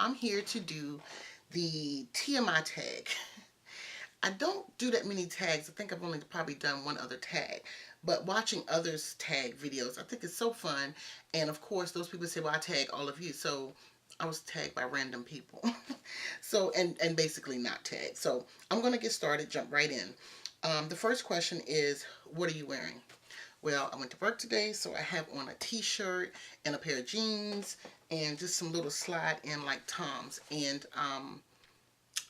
I'm here to do the TMI tag. I don't do that many tags. I think I've only probably done one other tag. But watching others tag videos, I think it's so fun. And of course, those people say, well, I tag all of you. So I was tagged by random people. So, and basically not tagged. So I'm going to get started, jump right in. The first question is, what are you wearing? Well, I went to work today, so I have on a t-shirt and a pair of jeans and just some little slide in like Toms. And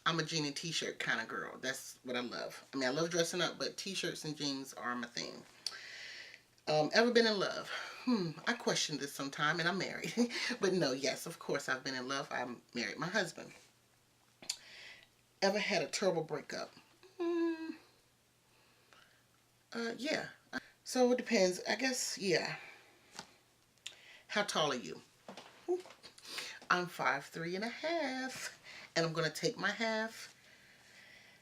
I'm a jean and t-shirt kind of girl. That's what I love. I mean, I love dressing up, but t-shirts and jeans are my thing. Ever been in love? I question this sometime, and I'm married. But no, yes, of course I've been in love. I married my husband. Ever had a terrible breakup? Yeah. So it depends. I guess, yeah. How tall are you? I'm 5'3.5", and I'm going to take my half.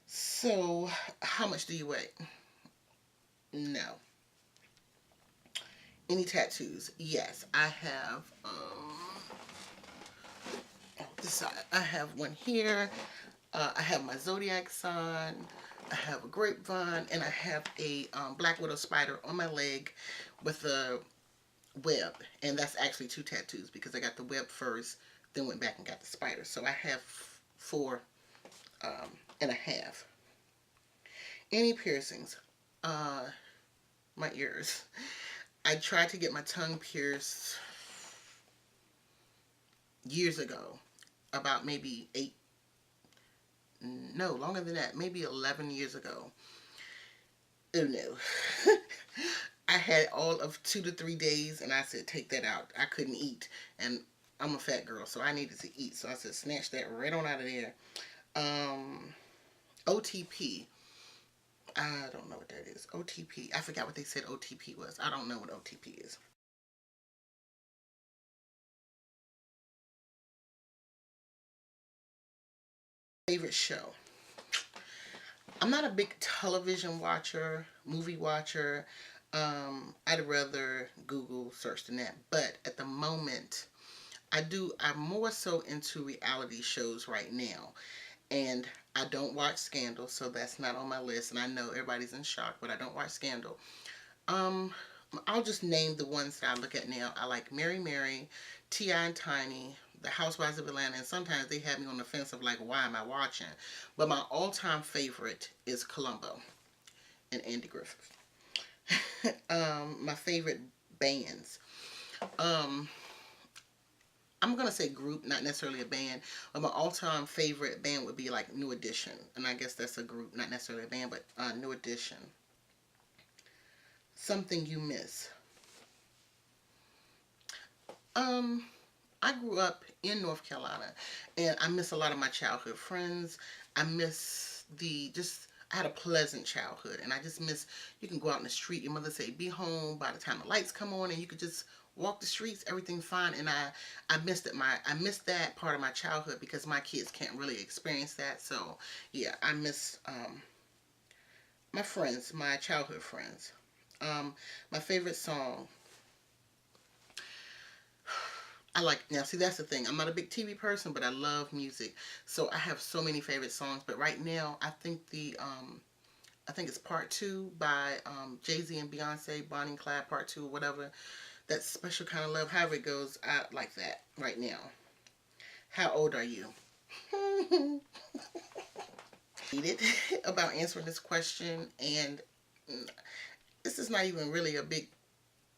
So, how much do you weigh? No. Any tattoos? Yes, I have. This side. I have one here. I have my zodiac sign. I have a grapevine, and I have a black widow spider on my leg with a web, and that's actually 2 tattoos because I got the web first, then went back and got the spider. So I have 4 and a half. Any piercings? My ears. I tried to get my tongue pierced years ago, about maybe 8, no, longer than that, maybe 11 years ago. Oh no. I had all of 2 to 3 days, and I said, take that out. I couldn't eat, and I'm a fat girl, so I needed to eat. So I said, snatch that right on out of there. OTP. I don't know what that is. OTP. I forgot what they said OTP was. I don't know what OTP is. Favorite show. I'm not a big television watcher, movie watcher. I'd rather Google search than that. But at the moment, I'm more so into reality shows right now. And I don't watch Scandal, so that's not on my list. And I know everybody's in shock, but I don't watch Scandal. I'll just name the ones that I look at now. I like Mary Mary, T.I. and Tiny, The Housewives of Atlanta, and sometimes they have me on the fence of like, why am I watching? But my all-time favorite is Columbo and Andy Griffith. My favorite bands. I'm going to say group, not necessarily a band, but my all-time favorite band would be like New Edition. And I guess that's a group, not necessarily a band, but New Edition. Something you miss. I grew up in North Carolina, and I miss a lot of my childhood friends. I miss I had a pleasant childhood, and I just miss, you can go out in the street, your mother say, be home by the time the lights come on, and you could just walk the streets, everything's fine. And I missed that part of my childhood because my kids can't really experience that. So yeah, I miss my friends, my childhood friends. My favorite song, now see, that's the thing, I'm not a big TV person, but I love music, so I have so many favorite songs. But right now I think I think it's Part 2 by Jay-Z and Beyonce, Bonnie and Clyde Part 2 or whatever. That Special Kind of Love, however it goes, I like that right now. How old are you? About answering this question, and this is not even really a big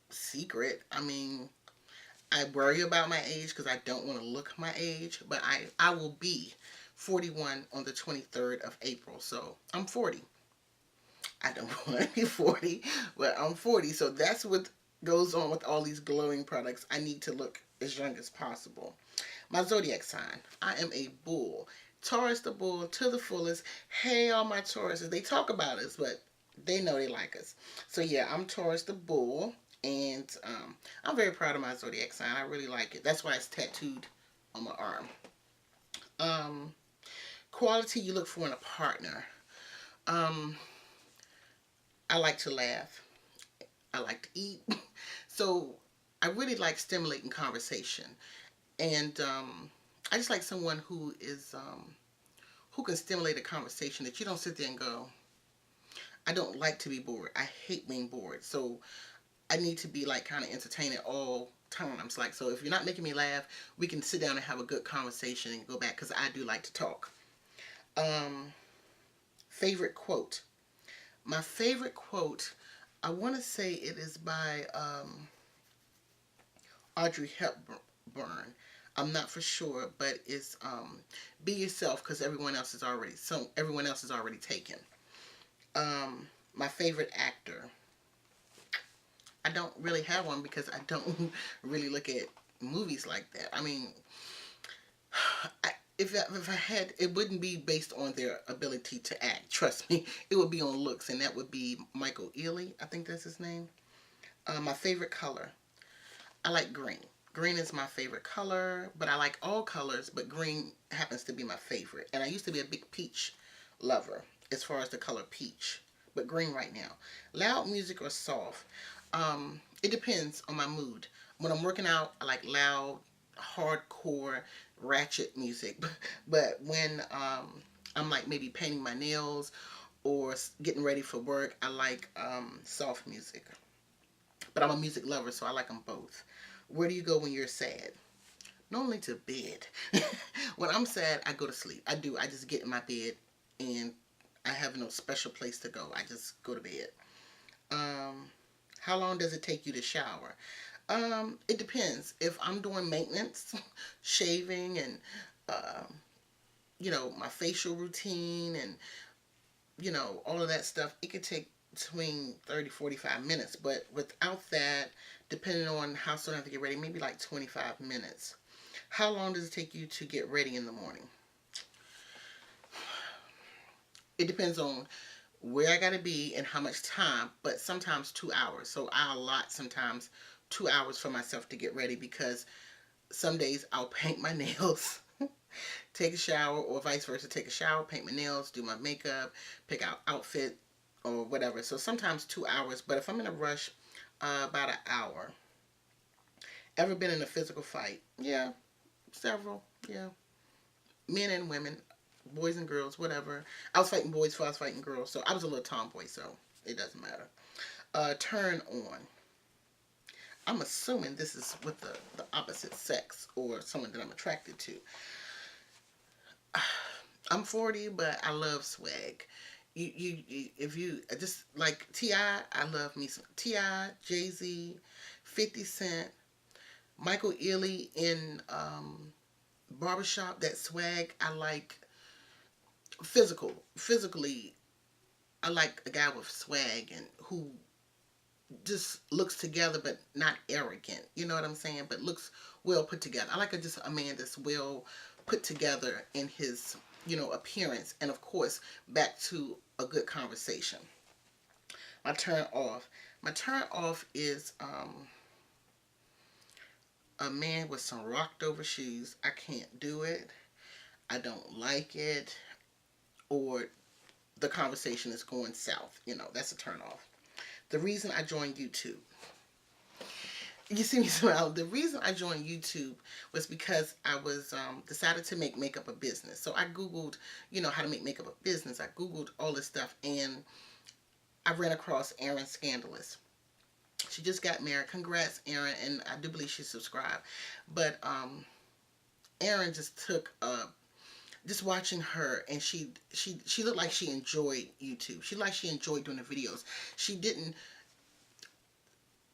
secret. I mean, I worry about my age because I don't want to look my age, but I will be 41 on the 23rd of April, so I'm 40. I don't want to be 40, but I'm 40, so that's what goes on with all these glowing products. I need to look as young as possible. My zodiac sign, I am a bull. Taurus the bull to the fullest. Hey, all my Tauruses, they talk about us, but they know they like us. So yeah, I'm Taurus the bull, and I'm very proud of my zodiac sign. I really like it. That's why it's tattooed on my arm. Quality you look for in a partner. I like to laugh. I like to eat. So I really like stimulating conversation. And I just like someone who is who can stimulate a conversation that you don't sit there and go, I don't like to be bored. I hate being bored. So I need to be like kind of entertained at all times. Like, so if you're not making me laugh, we can sit down and have a good conversation and go back, because I do like to talk. Um, Favorite quote. My favorite quote, I want to say it is by Audrey Hepburn. I'm not for sure, but it's be yourself, because everyone else is already taken. My favorite actor. I don't really have one because I don't really look at movies like that. I mean, if I had, it wouldn't be based on their ability to act. Trust me, it would be on looks, and that would be Michael Ealy. I think that's his name. My favorite color. I like green. Green is my favorite color, but I like all colors, but green happens to be my favorite. And I used to be a big peach lover as far as the color peach, but green right now. Loud music or soft? It depends on my mood. When I'm working out, I like loud, hardcore, ratchet music. But when I'm like maybe painting my nails or getting ready for work, I like soft music. But I'm a music lover, so I like them both. Where do you go when you're sad? Normally to bed. When I'm sad, I go to sleep. I do. I just get in my bed, and I have no special place to go. I just go to bed. Um, how long does it take you to shower? It depends. If I'm doing maintenance, shaving, and my facial routine, and all of that stuff, it could take between 30-45 minutes. But without that, depending on how soon I have to get ready, maybe like 25 minutes. How long does it take you to get ready in the morning? It depends on where I gotta be and how much time, but sometimes 2 hours. So I allot sometimes 2 hours for myself to get ready, because some days I'll paint my nails, take a shower, or vice versa, take a shower, paint my nails, do my makeup, pick out outfit or whatever. So sometimes 2 hours, but if I'm in a rush, about an hour. Ever been in a physical fight? Yeah, several. Yeah, men and women, boys and girls, whatever. I was fighting boys before I was fighting girls, so I was a little tomboy, so it doesn't matter. Turn on. I'm assuming this is with the opposite sex or someone that I'm attracted to. I'm 40, but I love swag. If you just like T.I., I love me some T.I., Jay-Z, 50 Cent, Michael Ealy in barbershop. That swag, I like. Physically, I like a guy with swag and who just looks together but not arrogant. You know what I'm saying? But looks well put together. I like just a man that's well put together in his, appearance. And of course, back to a good conversation. My turn off. My turn off is a man with some rocked over shoes. I can't do it. I don't like it. Or the conversation is going south. That's a turn off. The reason I joined YouTube. You see me smile. The reason I joined YouTube was because I was decided to make makeup a business. So I Googled, how to make makeup a business. I Googled all this stuff, and I ran across Erin Scandalous. She just got married. Congrats, Erin, and I do believe she subscribed. But Erin just took just watching her, and she looked like she enjoyed YouTube. She looked like she enjoyed doing the videos. She didn't.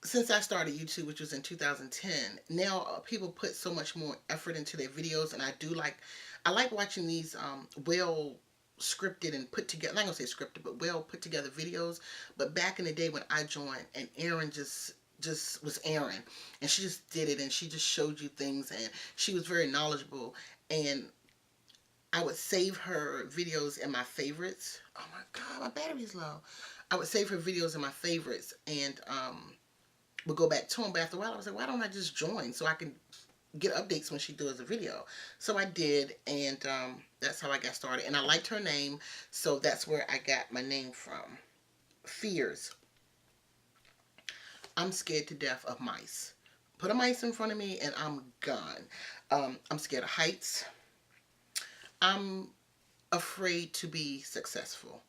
Since I started YouTube, which was in 2010, now people put so much more effort into their videos, and I like watching these well scripted and put together. I'm not gonna say scripted, but well put together videos. But back in the day when I joined, and Erin just was Erin, and she just did it, and she just showed you things, and she was very knowledgeable, and I would save her videos in my favorites. Oh my god, my battery's low. I would save her videos in my favorites, and would go back to them. But after a while, I was like, why don't I just join so I can get updates when she does a video? So I did, and that's how I got started. And I liked her name, so that's where I got my name from. Fears. I'm scared to death of mice. Put a mice in front of me and I'm gone. I'm scared of heights. I'm afraid to be successful.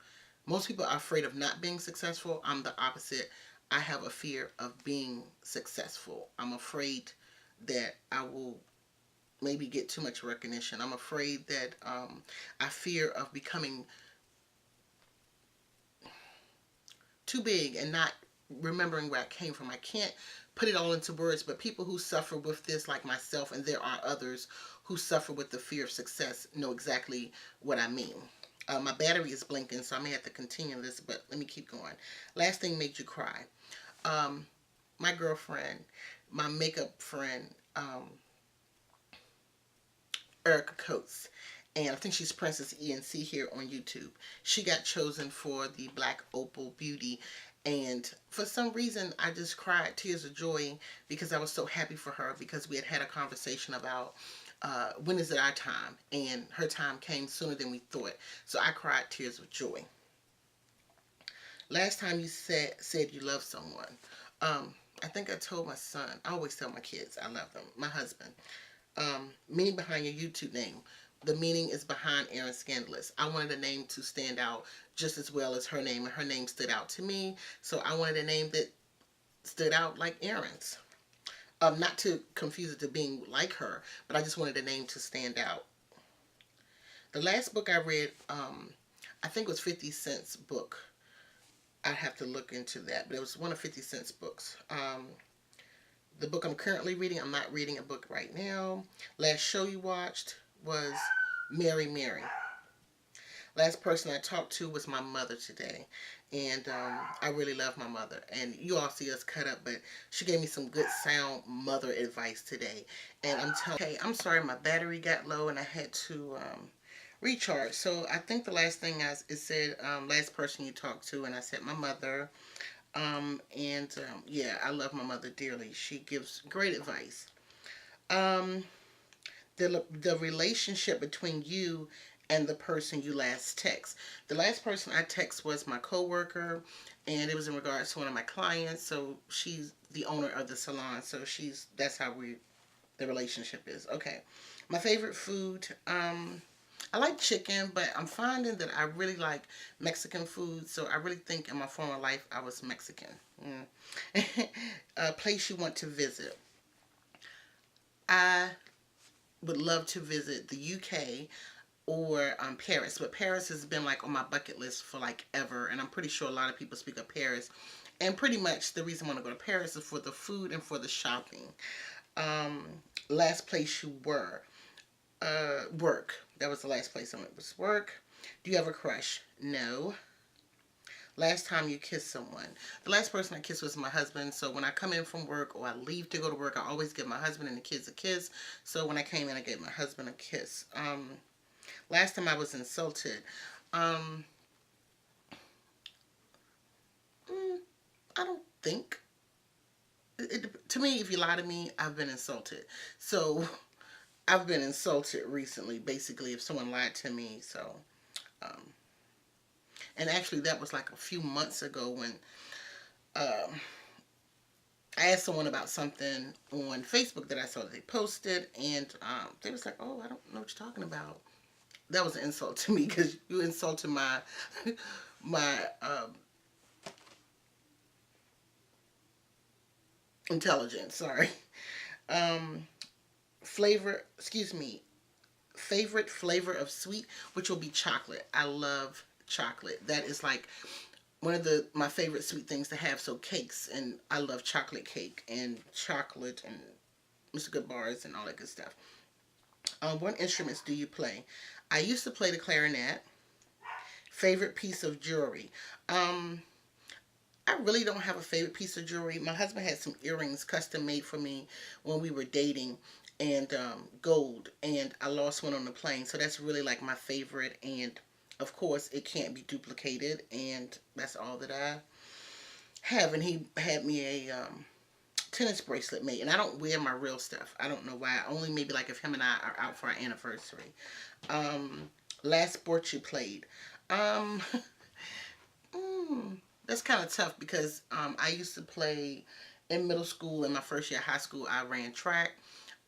Most people are afraid of not being successful. I'm the opposite. I have a fear of being successful. I'm afraid that I will maybe get too much recognition. I'm afraid that I fear of becoming too big and not remembering where I came from. I can't put it all into words, but people who suffer with this, like myself, and there are others who suffer with the fear of success, know exactly what I mean. My battery is blinking, so I may have to continue this, but let me keep going. Last thing made you cry. Um, my girlfriend, my makeup friend, Erica Coates, and I think she's Princess ENC here on YouTube. She got chosen for the Black Opal Beauty, and for some reason I just cried tears of joy because I was so happy for her, because we had had a conversation about when is it our time, and her time came sooner than we thought. So I cried tears of joy. Last time you said you love someone, I think I told my son. I always tell my kids I love them. My husband. Meaning behind your YouTube name. The meaning is behind Erin Scandalous. I wanted a name to stand out just as well as her name, and her name stood out to me. So I wanted a name that stood out like Erin's. Not to confuse it to being like her, but I just wanted a name to stand out. The last book I read, I think it was 50 Cent's book. I'd have to look into that, but it was one of 50 Cent's books. The book I'm currently reading, I'm not reading a book right now. Last show you watched was Mary Mary. Last person I talked to was my mother today. And I really love my mother. And you all see us cut up, but she gave me some good sound mother advice today. And I'm telling you, hey, I'm sorry my battery got low and I had to recharge. So I think the last thing it said, last person you talked to, and I said my mother. Yeah, I love my mother dearly. She gives great advice. The relationship between you and the person you last text. The last person I text was my coworker, and it was in regards to one of my clients. So she's the owner of the salon. So that's how the relationship is. Okay. My favorite food, I like chicken, but I'm finding that I really like Mexican food, so I really think in my former life I was Mexican. A place you want to visit. I would love to visit the UK or Paris, but Paris has been like on my bucket list for like ever, and I'm pretty sure a lot of people speak of Paris. And pretty much the reason I want to go to Paris is for the food and for the shopping. Last place you were. Work. That was the last place I went, was work. Do you have a crush? No. Last time you kissed someone. The last person I kissed was my husband. So when I come in from work or I leave to go to work, I always give my husband and the kids a kiss. So when I came in, I gave my husband a kiss. Last time I was insulted. I don't think. To me, if you lie to me, I've been insulted. So I've been insulted recently, basically, if someone lied to me. So, and actually that was like a few months ago when I asked someone about something on Facebook that I saw that they posted, and they was like, oh, I don't know what you're talking about. That was an insult to me, because you insulted my intelligence. Sorry. Favorite flavor of sweet, which will be chocolate. I love chocolate. That is like one of my favorite sweet things to have. So cakes, and I love chocolate cake and chocolate and Mr. Good bars and all that good stuff. What instruments do you play? I used to play the clarinet. Favorite piece of jewelry. I really don't have a favorite piece of jewelry. My husband had some earrings custom made for me when we were dating, and gold, and I lost one on the plane. So that's really like my favorite, and of course it can't be duplicated, and that's all that I have. And he had me a tennis bracelet made, and I don't wear my real stuff. I don't know why. Only maybe like if him and I are out for our anniversary. Last sport you played. That's kind of tough because I used to play in middle school, in my first year of high school, I ran track.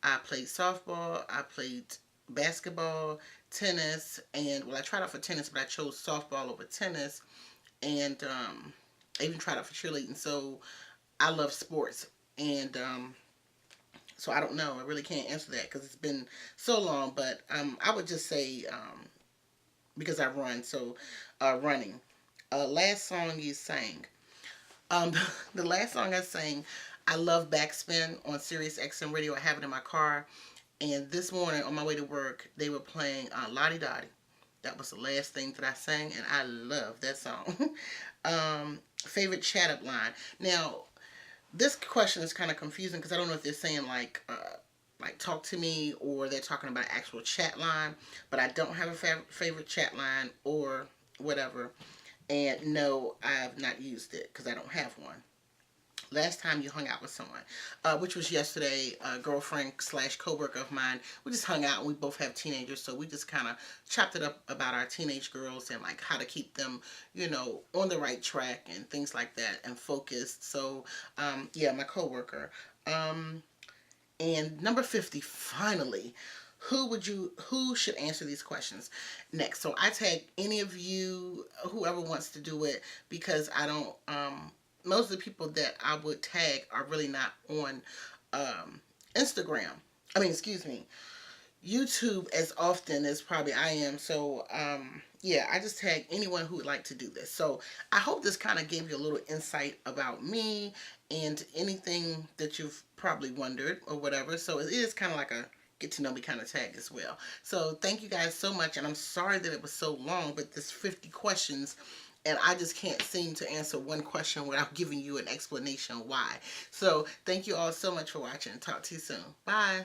I played softball. I played basketball, tennis, and well, I tried out for tennis, but I chose softball over tennis, and I even tried out for cheerleading. So I love sports, and so I don't know. I really can't answer that because it's been so long. But I would just say because I run, so running. Last song you sang. Um, the last song I sang, I love Backspin on Sirius XM radio. I have it in my car. And this morning on my way to work, they were playing Lottie Dottie. That was the last thing that I sang, and I love that song. Favorite chat up line. Now, this question is kind of confusing because I don't know if they're saying like talk to me or they're talking about actual chat line. But I don't have a favorite chat line or whatever. And no, I have not used it because I don't have one. Last time you hung out with someone, which was yesterday, a girlfriend slash coworker of mine. We just hung out and we both have teenagers, so we just kind of chopped it up about our teenage girls and like how to keep them, on the right track and things like that and focused. So, yeah, my coworker. And number 50, finally, who should answer these questions next? So I tag any of you, whoever wants to do it, because I don't, most of the people that I would tag are really not on Instagram. I mean, excuse me, YouTube as often as probably I am. So, yeah, I just tag anyone who would like to do this. So I hope this kind of gave you a little insight about me and anything that you've probably wondered or whatever. So it is kind of like a get to know me kind of tag as well. So thank you guys so much. And I'm sorry that it was so long, but this 50 questions and I just can't seem to answer one question without giving you an explanation why. So thank you all so much for watching. Talk to you soon. Bye.